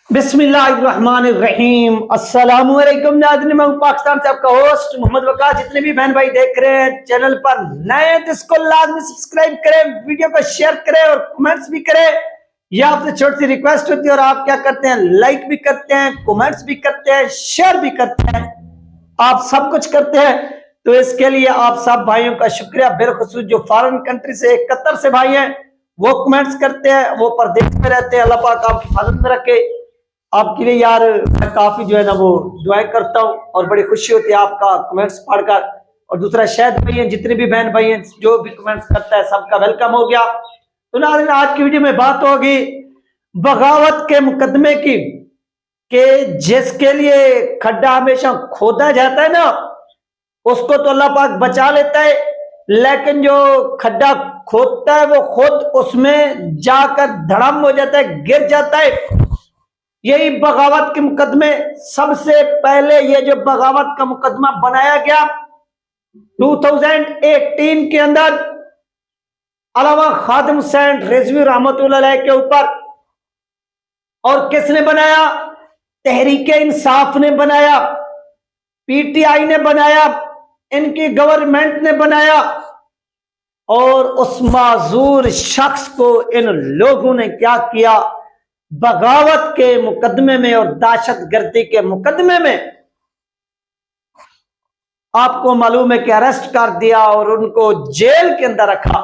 बिस्मिल्लाहिर्रहमानिर्रहीम। अस्सलामुअलैकुम नाज़रीन, मैं पाकिस्तान से आपका होस्ट मोहम्मद वकास। जितने भी बहन भाई देख रहे हैं चैनल पर नए तो इसको लाजमी सब्सक्राइब करें, वीडियो को शेयर करें और कमेंट्स भी करें। यह आपसे छोटी सी रिक्वेस्ट होती है और आप क्या करते हैं, लाइक भी करते हैं, कमेंट्स भी करते हैं, शेयर भी करते हैं, आप सब कुछ करते हैं। तो इसके लिए आप सब भाइयों का शुक्रिया। बिलखुसूस जो फॉरेन कंट्री से, कतर से भाई हैं, वो कमेंट्स करते हैं, वो परदेश में रहते हैं। अल्लाह पाक आपकी हिफाजत में रखे। आपके लिए यार मैं काफी जो है ना वो दुआएं करता हूँ और बड़ी खुशी होती है आपका कमेंट्स पढ़कर। और दूसरा शायद भाई हैं, जितने भी बहन भाई हैं, जो भी कमेंट्स करता है सबका वेलकम हो गया। तो नाज़रीन, आज की वीडियो में बात होगी बगावत के मुकदमे की, कि जिसके लिए खड्डा हमेशा खोदा जाता है ना, उसको तो अल्लाह पाक बचा लेता है, लेकिन जो खड्डा खोदता है वो खुद उसमें जाकर धड़म हो जाता है, गिर जाता है। यही बगावत के मुकदमे, सबसे पहले ये जो बगावत का मुकदमा बनाया गया 2018 के अंदर अलामा खादिम हुसैन रिजवी रहमतुल्लाह अलैह के ऊपर। और किसने बनाया? तहरीक इंसाफ ने बनाया, पीटीआई ने बनाया, इनकी गवर्नमेंट ने बनाया। और उस माजूर शख्स को इन लोगों ने क्या किया, बगावत के मुकदमे में और दहशतगर्दी के मुकदमे में आपको मालूम है कि अरेस्ट कर दिया और उनको जेल के अंदर रखा।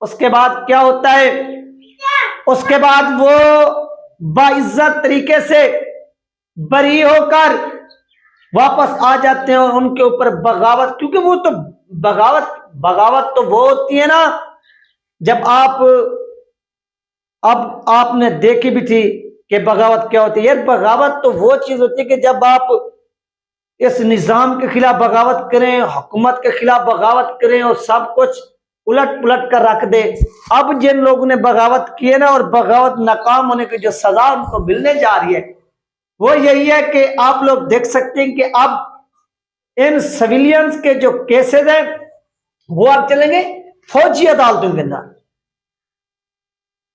उसके बाद क्या होता है, उसके बाद वो बाइज्जत तरीके से बरी होकर वापस आ जाते हैं और उनके ऊपर बगावत, क्योंकि वो तो बगावत तो वो होती है ना, जब अब आपने देखी भी थी कि बगावत क्या होती है। यार बगावत तो वो चीज होती है कि जब आप इस निजाम के खिलाफ बगावत करें, हुकूमत के खिलाफ बगावत करें और सब कुछ उलट पुलट कर रख दे। अब जिन लोगों ने बगावत की है ना, और बगावत नाकाम होने की जो सजा उनको मिलने जा रही है, वो यही है कि आप लोग देख सकते हैं कि अब इन सिविलियंस के जो केसेस हैं वो अब चलेंगे फौजी अदालतों के अंदर।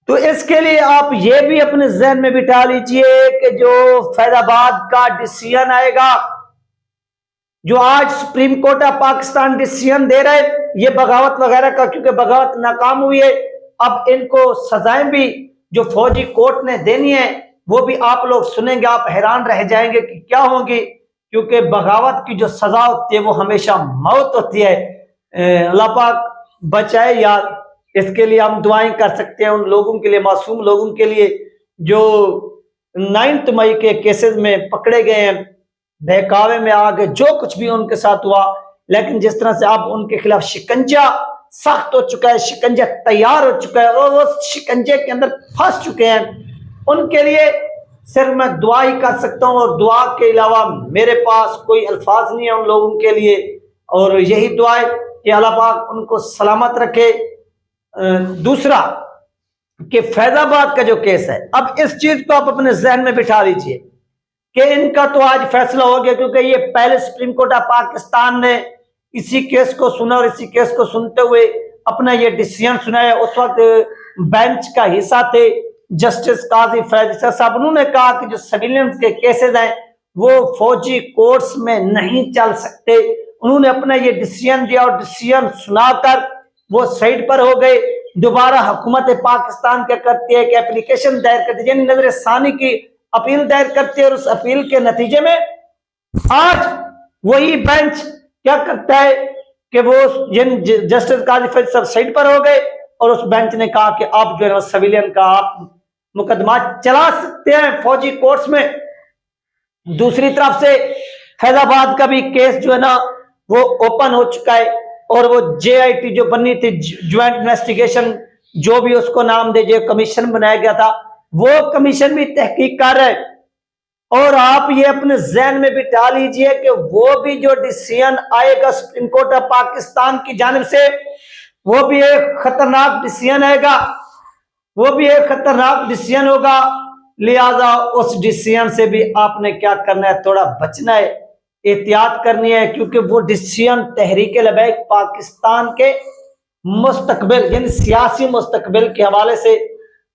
तो इसके लिए आप ये भी अपने जहन में बिठा लीजिए कि जो फैजाबाद का डिसीजन आएगा, जो आज supreme court of Pakistan decision दे रहे ये बगावत वगैरह का, क्योंकि बगावत नाकाम हुई है, अब इनको सजाएं भी जो फौजी कोर्ट ने देनी है वो भी आप लोग सुनेंगे, आप हैरान रह जाएंगे कि क्या होगी। क्योंकि बगावत की जो सजा होती है वो हमेशा मौत होती है। अल्लाह पाक बचाए यार। इसके लिए हम दुआएं कर सकते हैं उन लोगों के लिए, मासूम लोगों के लिए जो 9 मई के केसेस में पकड़े गए हैं, बहकावे में आ गए, जो कुछ भी उनके साथ हुआ। लेकिन जिस तरह से अब उनके खिलाफ शिकंजा सख्त हो चुका है, शिकंजा तैयार हो चुका है और वो शिकंजे के अंदर फंस चुके हैं, उनके लिए सिर्फ मैं दुआ ही कर सकता हूँ। और दुआ के अलावा मेरे पास कोई अल्फाज नहीं है उन लोगों के लिए। और यही दुआ है कि अल्लाह पाक उनको सलामत रखे। दूसरा कि फैजाबाद का जो केस है, अब इस चीज को आप अपने जहन में बिठा लीजिए कि इनका तो आज फैसला हो गया, क्योंकि ये पहले सुप्रीम कोर्ट ऑफ पाकिस्तान ने इसी केस को सुना और इसी केस को सुनते हुए अपना ये डिसीजन सुनाया। उस वक्त बेंच का हिस्सा थे जस्टिस काजी फैज साहब। उन्होंने कहा कि जो सिविलियंस के केसेस हैं वो फौजी कोर्ट्स में नहीं चल सकते। उन्होंने अपना ये डिसीजन दिया और डिसीजन सुनाकर वो साइड पर हो गए। दोबारा हुकूमत पाकिस्तान क्या करती है कि एप्लीकेशन दायर करती है, यानी नजर सानी की अपील दायर करती है, और उस अपील के नतीजे में आज वही बेंच क्या करता है कि वो जस्टिस काजी फैज साहब साइड पर हो गए और उस बेंच ने कहा कि आप जो है सिविलियन का आप मुकदमा चला सकते हैं फौजी कोर्ट्स में। दूसरी तरफ से फैजाबाद का भी केस जो है ना वो ओपन हो चुका है, और वो JIT जो बनी थी, ज्वाइंट इन्वेस्टिगेशन जो भी उसको नाम दे, जो कमीशन बनाया गया था, वो कमीशन भी तहकीक कर रहा है। और आप ये अपने जहन में बिठा लीजिए कि वो भी जो डिसीजन आएगा सुप्रीम कोर्ट ऑफ पाकिस्तान की जानिब से, वो भी एक खतरनाक डिसीजन आएगा, वो भी एक खतरनाक डिसीजन होगा। लिहाजा उस डिसीजन से भी आपने क्या करना है, थोड़ा बचना है, एहतियात करनी है, क्योंकि वो डिसीजन तहरीक लबैक पाकिस्तान के मुस्तकबिल यानी सियासी मुस्तकबिल के हवाले से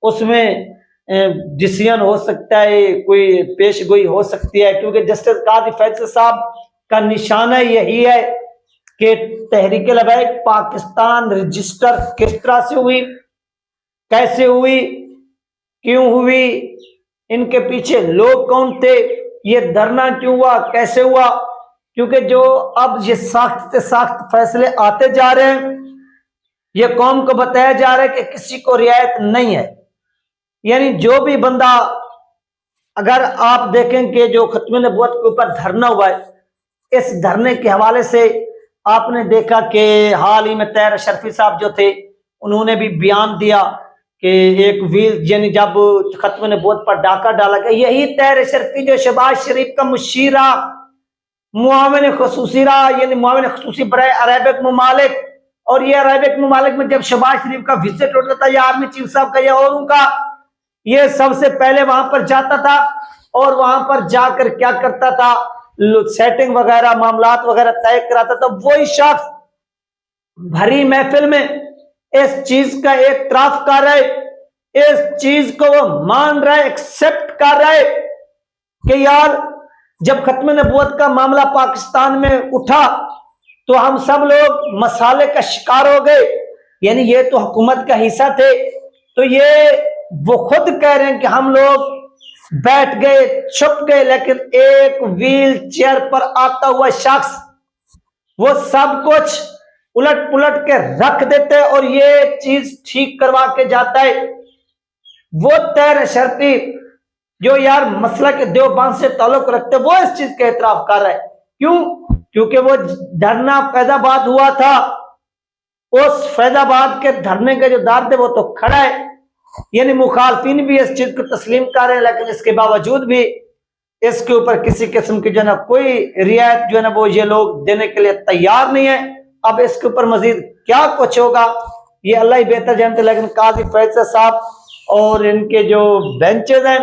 उसमें डिसीजन हो सकता है, कोई पेशगोई हो सकती है, क्योंकि जस्टिस काजी फैसल साहब का निशाना यही है कि तहरीक लबैक पाकिस्तान रजिस्टर किस तरह से हुई, कैसे हुई, क्यों हुई, इनके पीछे लोग कौन थे, ये धरना क्यों हुआ, कैसे हुआ। क्योंकि जो अब ये सख्त से सख्त फैसले आते जा रहे हैं, ये कौम को बताया जा रहा है कि किसी को रियायत नहीं है। यानी जो भी बंदा, अगर आप देखें कि जो खत्म नबूवत के ऊपर धरना हुआ है, इस धरने के हवाले से आपने देखा कि हाल ही में तैयब अशरफी साहब जो थे, उन्होंने भी बयान दिया कि एक व्हील, यानी जब खत्म नबूवत पर डाका डाला गया, यही तैयब अशरफी जो शहबाज शरीफ का मुशीरा, मुआविन खुसूसी रहा, यानी मुआविन खुसूसी बराए अरबिक ममालिक, और ये अरबिक ममालिक में जब शहबाज शरीफ का विजिट होता था या आर्मी चीफ साहब का या और उनका, ये सबसे पहले वहां पर जाता था और वहां पर जाकर क्या करता था, सेटिंग वगैरह, मामलात वगैरह तय कराता था। वही शख्स भरी महफिल में इस चीज का एतराफ कर रहा है, इस चीज को वो मान रहा है, एक्सेप्ट कर रहा है कि यार जब खत्म नबूवत का मामला पाकिस्तान में उठा तो हम सब लोग मसाले का शिकार हो गए, यानी ये तो हुकूमत का हिस्सा थे। तो ये वो खुद कह रहे हैं कि हम लोग बैठ गए, छुप गए, लेकिन एक व्हील चेयर पर आता हुआ शख्स वो सब कुछ उलट पुलट के रख देते हैं और ये चीज ठीक करवा के जाता है। वो तैयब अशरफी जो यार मसला के देवबंद से ताल्लुक रखते, वो इस चीज का एतराफ कर रहा है। क्यों? क्योंकि वो धरना फैजाबाद हुआ था, उस फैजाबाद के धरने के जो दार थे वो तो खड़ा है, यानी मुखालफिन भी इस चीज को तस्लीम कर रहे हैं, लेकिन इसके बावजूद भी इसके ऊपर किसी किस्म की जो है ना कोई रियायत जो है ना वो ये लोग देने के लिए तैयार नहीं है। अब इसके ऊपर मजीद क्या कुछ होगा ये अल्लाह ही बेहतर जानते, लेकिन काजी फैसल साहब और इनके जो बेंचेज हैं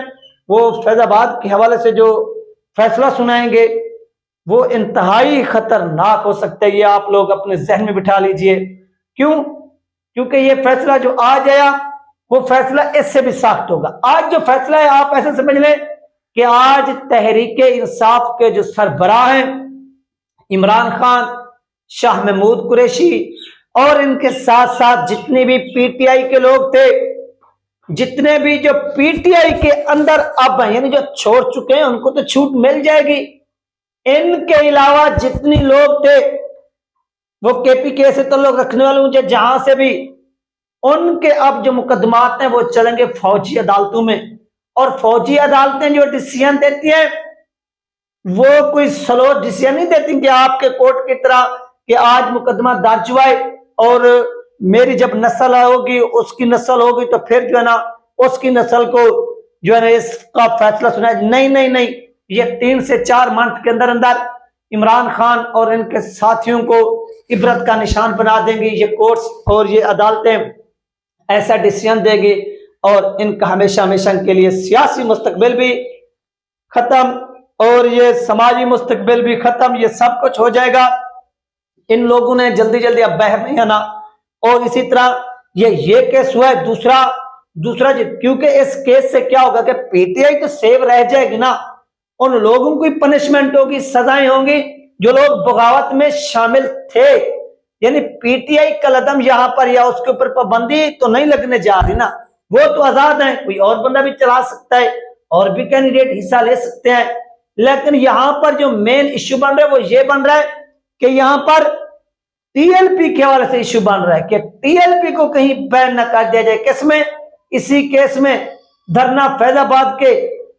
वो फैजाबाद के हवाले से जो फैसला सुनाएंगे वो इंतहाई खतरनाक हो सकता है। ये आप लोग अपने जहन में बिठा लीजिए। क्यों? क्योंकि ये फैसला जो आज आया वो फैसला इससे भी सख्त होगा। आज जो फैसला है आप ऐसे समझ लें कि आज तहरीक इंसाफ के जो सरबराह हैं इमरान खान, शाह महमूद कुरैशी और इनके साथ साथ जितने भी पीटीआई के लोग थे, जितने भी जो पीटीआई के अंदर अब हैं, यानी जो छोड़ चुके हैं उनको तो छूट मिल जाएगी, इनके अलावा जितने लोग थे वो केपीके से ताल्लुक रखने वाले मुझे जहां से भी, उनके अब जो मुकदमात हैं वो चलेंगे फौजी अदालतों में। और फौजी अदालतें जो डिसीजन देती हैं वो कोई स्लो डिसीजन नहीं देती कि आपके कोर्ट की तरह कि आज मुकदमा दर्ज हुआ है और मेरी जब नस्ल होगी उसकी नस्ल होगी तो फिर जो है ना उसकी नस्ल को जो है ना इसका फैसला सुनाया। नहीं नहीं नहीं, ये 3 से 4 मंथ के अंदर अंदर इमरान खान और इनके साथियों को इबरत का निशान बना देंगी ये कोर्ट्स और ये अदालतें, ऐसा डिसीजन देगी और इनका हमेशा हमेशा के लिए सियासी मुस्तकबिल भी खत्म और ये समाजी मुस्तकबिल भी खत्म, ये सब कुछ हो जाएगा। इन लोगों ने जल्दी जल्दी अब बाहर नहीं आना। और इसी तरह ये केस हुआ है दूसरा क्योंकि इस केस से क्या होगा कि पीटीआई तो सेव रह जाएगी ना, उन लोगों की पनिशमेंट होगी, सजाएं होंगी जो लोग बगावत में शामिल थे। यानी पीटीआई का कदम यहां पर या उसके ऊपर पाबंदी तो नहीं लगने जा रही ना, वो तो आजाद है, कोई और बंदा भी चला सकता है और भी कैंडिडेट हिस्सा ले सकते हैं। लेकिन यहां पर जो मेन इश्यू बन रहा है वो ये बन रहा है कि यहां पर टीएलपी के हवाले से इश्यू बन रहा है कि टीएलपी को कहीं बैन न कर दिया जाए। किसमें? इसी केस में धरना फैजाबाद के।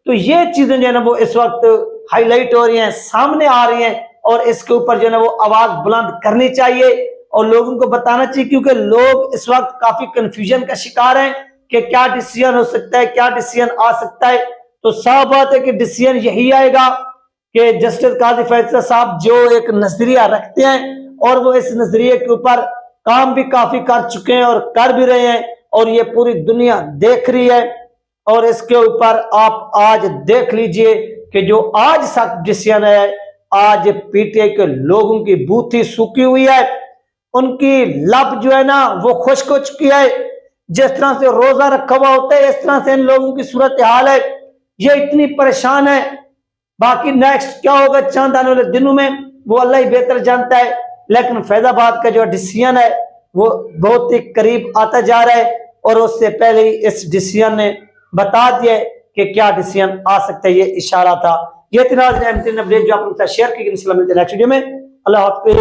तो ये चीजें जो है ना वो इस वक्त हाईलाइट हो रही हैं, सामने आ रही हैं और इसके ऊपर जो है ना वो आवाज बुलंद करनी चाहिए और लोगों को बताना चाहिए, क्योंकि लोग इस वक्त काफी कंफ्यूजन का शिकार हैं कि क्या डिसीजन हो सकता है, क्या डिसीजन आ सकता है। तो साफ बात है कि डिसीजन यही आएगा कि जस्टिस काजी फैसल साहब जो एक नजरिया रखते हैं और वो इस नजरिए के ऊपर काम भी काफी कर चुके हैं और कर भी रहे हैं और ये पूरी दुनिया देख रही है। और इसके ऊपर आप आज देख लीजिए कि जो आज सख्त डिसीजन है, आज पीटीआई के लोगों की बूथी सूखी हुई है, उनकी लब जो है ना वो खुश्क हो चुकी है। जिस तरह से रोजा रखा हुआ होता है इस तरह से इन लोगों की सूरत हाल है, ये इतनी परेशान है। बाकी नेक्स्ट क्या होगा चंद आने वाले दिनों में वो अल्लाह ही बेहतर जानता है, लेकिन फैजाबाद का जो डिसीजन है वो बहुत ही करीब आता जा रहा है और उससे पहले ही इस डिसीजन ने बता दिया कि क्या डिसीजन आ सकता है, ये इशारा था। ये अपडेट जो आप लोगों के साथ शेयर की। मिलते हैं नेक्स्ट वीडियो में। अल्लाह हाफिज़।